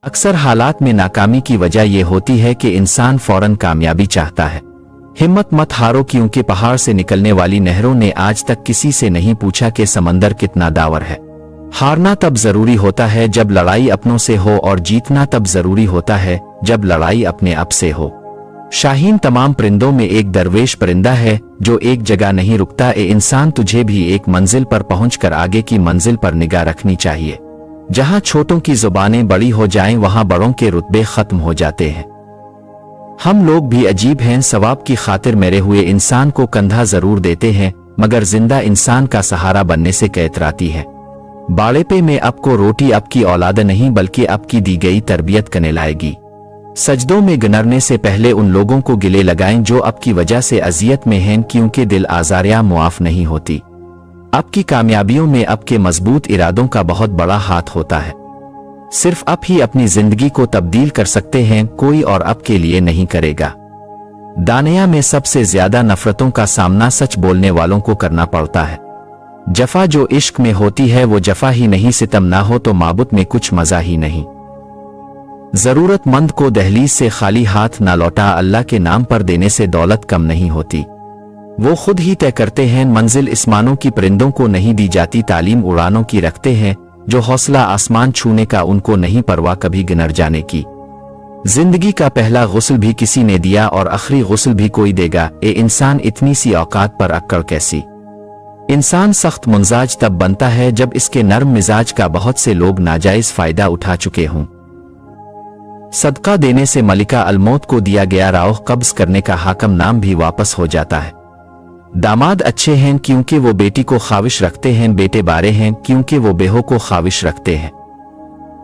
अक्सर हालात में नाकामी की वजह यह होती है कि इंसान फौरन कामयाबी चाहता है। हिम्मत मत हारो, क्योंकि पहाड़ से निकलने वाली नहरों ने आज तक किसी से नहीं पूछा कि समंदर कितना दावर है। हारना तब जरूरी होता है जब लड़ाई अपनों से हो, और जीतना तब जरूरी होता है जब लड़ाई अपने आप से हो। शाहीन तमाम परिंदों में एक दरवेश परिंदा है जो एक जगह नहीं रुकता। इंसान, तुझे भी एक मंजिल पर पहुंचकर आगे की मंजिल पर निगाह रखनी चाहिए। जहां छोटों की जुबानें बड़ी हो जाएं, वहां बड़ों के रुतबे खत्म हो जाते हैं। हम लोग भी अजीब हैं, सवाब की खातिर मरे हुए इंसान को कंधा जरूर देते हैं, मगर जिंदा इंसान का सहारा बनने से कैतराती है। बाड़ेपे में अब को रोटी अब की औलाद नहीं, बल्कि अब की दी गई तरबियत करने लाएगी। सजदों में गिनरने से पहले उन लोगों को गिले लगाएं जो अब की वजह से अजियत में हैं, क्योंकि दिल आज़ारियां मुआफ नहीं होती। अब की कामयाबियों में अब के मजबूत इरादों का बहुत बड़ा हाथ होता है। सिर्फ आप ही अपनी जिंदगी को तब्दील कर सकते हैं, कोई और अब के लिए नहीं करेगा। दानिया में सबसे ज्यादा नफरतों का सामना सच बोलने वालों को करना पड़ता है। जफा जो इश्क में होती है वो जफा ही नहीं, सितम ना हो तो माबुद में कुछ मजा ही नहीं। जरूरतमंद को दहलीज से खाली हाथ ना लौटा, अल्लाह के नाम पर देने से दौलत कम नहीं होती। वो खुद ही तय करते हैं मंजिल, इस्मानों की परिंदों को नहीं दी जाती तालीम, उड़ानों की रखते हैं जो हौसला आसमान छूने का, उनको नहीं परवाह कभी गिनर जाने की। जिंदगी का पहला गुस्ल भी किसी ने दिया और आखिरी गुस्ल भी कोई देगा। इंसान, इतनी सी औकात पर अक्कड़ कैसी। इंसान सख्त मुंजाज तब बनता है जब इसके नर्म मिजाज का बहुत से लोग नाजायज फायदा उठा चुके हों। सदका देने से मलिका अलमौत को दिया गया राह कब्ज करने का हाकम नाम भी वापस हो जाता है। दामाद अच्छे हैं क्योंकि वो बेटी को ख्वाहिश रखते हैं, बेटे बारे हैं क्योंकि वो बेहों को ख्वाहिश रखते हैं।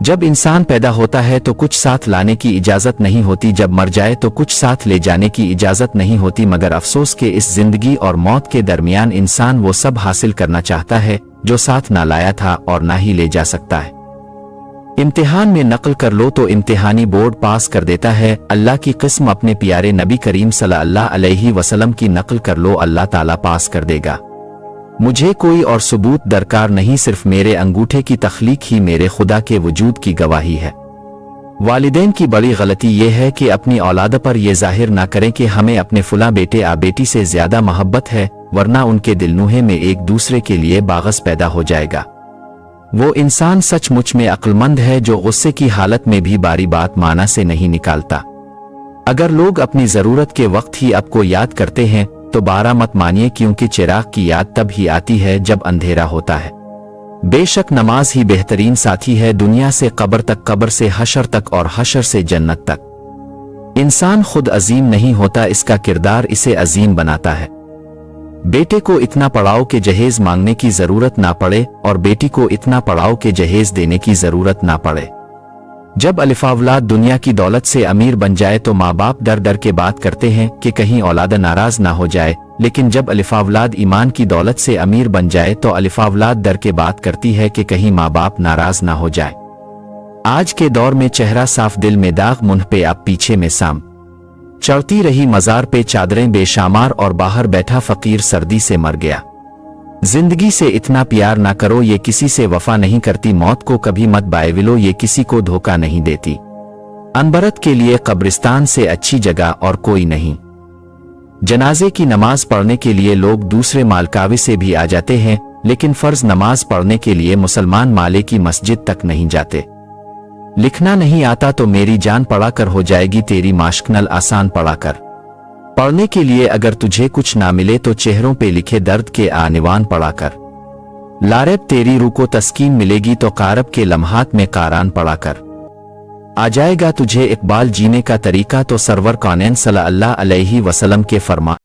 जब इंसान पैदा होता है तो कुछ साथ लाने की इजाजत नहीं होती, जब मर जाए तो कुछ साथ ले जाने की इजाजत नहीं होती। मगर अफसोस के इस जिंदगी और मौत के दरमियान इंसान वो सब हासिल करना चाहता है जो साथ ना लाया था और ना ही ले जा सकता है। इम्तिहान में नकल कर लो तो इम्तिहानी बोर्ड पास कर देता है। अल्लाह की किस्म, अपने प्यारे नबी करीम सल्लल्लाहु अलैहि वसल्लम की नकल कर लो, अल्लाह ताला पास कर देगा। मुझे कोई और सबूत दरकार नहीं, सिर्फ मेरे अंगूठे की तख्लीक ही मेरे खुदा के वजूद की गवाही है। वालिदैन की बड़ी गलती यह है कि अपनी औलाद पर यह जाहिर ना करें कि हमें अपने फुला बेटे आ बेटी से ज्यादा मोहब्बत है, वरना उनके दिलनुहे में एक दूसरे के लिए बागस पैदा हो जाएगा। वो इंसान सचमुच में अक्लमंद है जो गुस्से की हालत में भी बारी बात माना से नहीं निकालता। अगर लोग अपनी जरूरत के वक्त ही आपको याद करते हैं तो बारा मत मानिए, क्योंकि चिराग की याद तब ही आती है जब अंधेरा होता है। बेशक नमाज ही बेहतरीन साथी है, दुनिया से कब्र तक, कब्र से हशर तक और हशर से जन्नत तक। इंसान खुद अजीम नहीं होता, इसका किरदार इसे अजीम बनाता है। बेटे को इतना पढ़ाओ कि जहेज मांगने की जरूरत ना पड़े और बेटी को इतना पढ़ाओ कि जहेज देने की जरूरत ना पड़े। जब अलिफावलाद दुनिया की दौलत से अमीर बन जाए तो माँ बाप डर डर के बात करते हैं कि कहीं औलाद नाराज ना हो जाए, लेकिन जब अलिफावलाद ईमान की दौलत से अमीर बन जाए तो अलिफावलाद डर के बात करती है कि कहीं माँ बाप नाराज ना हो जाए। आज के दौर में चेहरा साफ, दिल में दाग, मुंह पे आप पीछे में साम। चढ़ती रही मजार पे चादरें बेशामार और बाहर बैठा फकीर सर्दी से मर गया। जिंदगी से इतना प्यार ना करो, ये किसी से वफा नहीं करती। मौत को कभी मत बायविलो, ये किसी को धोखा नहीं देती। अनबरत के लिए कब्रिस्तान से अच्छी जगह और कोई नहीं। जनाजे की नमाज पढ़ने के लिए लोग दूसरे मालकावे से भी आ जाते हैं, लेकिन फर्ज नमाज पढ़ने के लिए मुसलमान माले की मस्जिद तक नहीं जाते। लिखना नहीं आता तो मेरी जान पढ़ा कर हो जाएगी तेरी माश्कनल आसान पढ़ा कर। पढ़ने के लिए अगर तुझे कुछ ना मिले तो चेहरों पे लिखे दर्द के आनिवान पढ़ा कर। लारेब तेरी रूह को तस्कीन मिलेगी तो कारब के लम्हात में कारान पढ़ा कर। आ जाएगा तुझे इकबाल जीने का तरीका तो सरवर कौनैन सल्लल्लाहु अलैहि वसल्लम के फरमा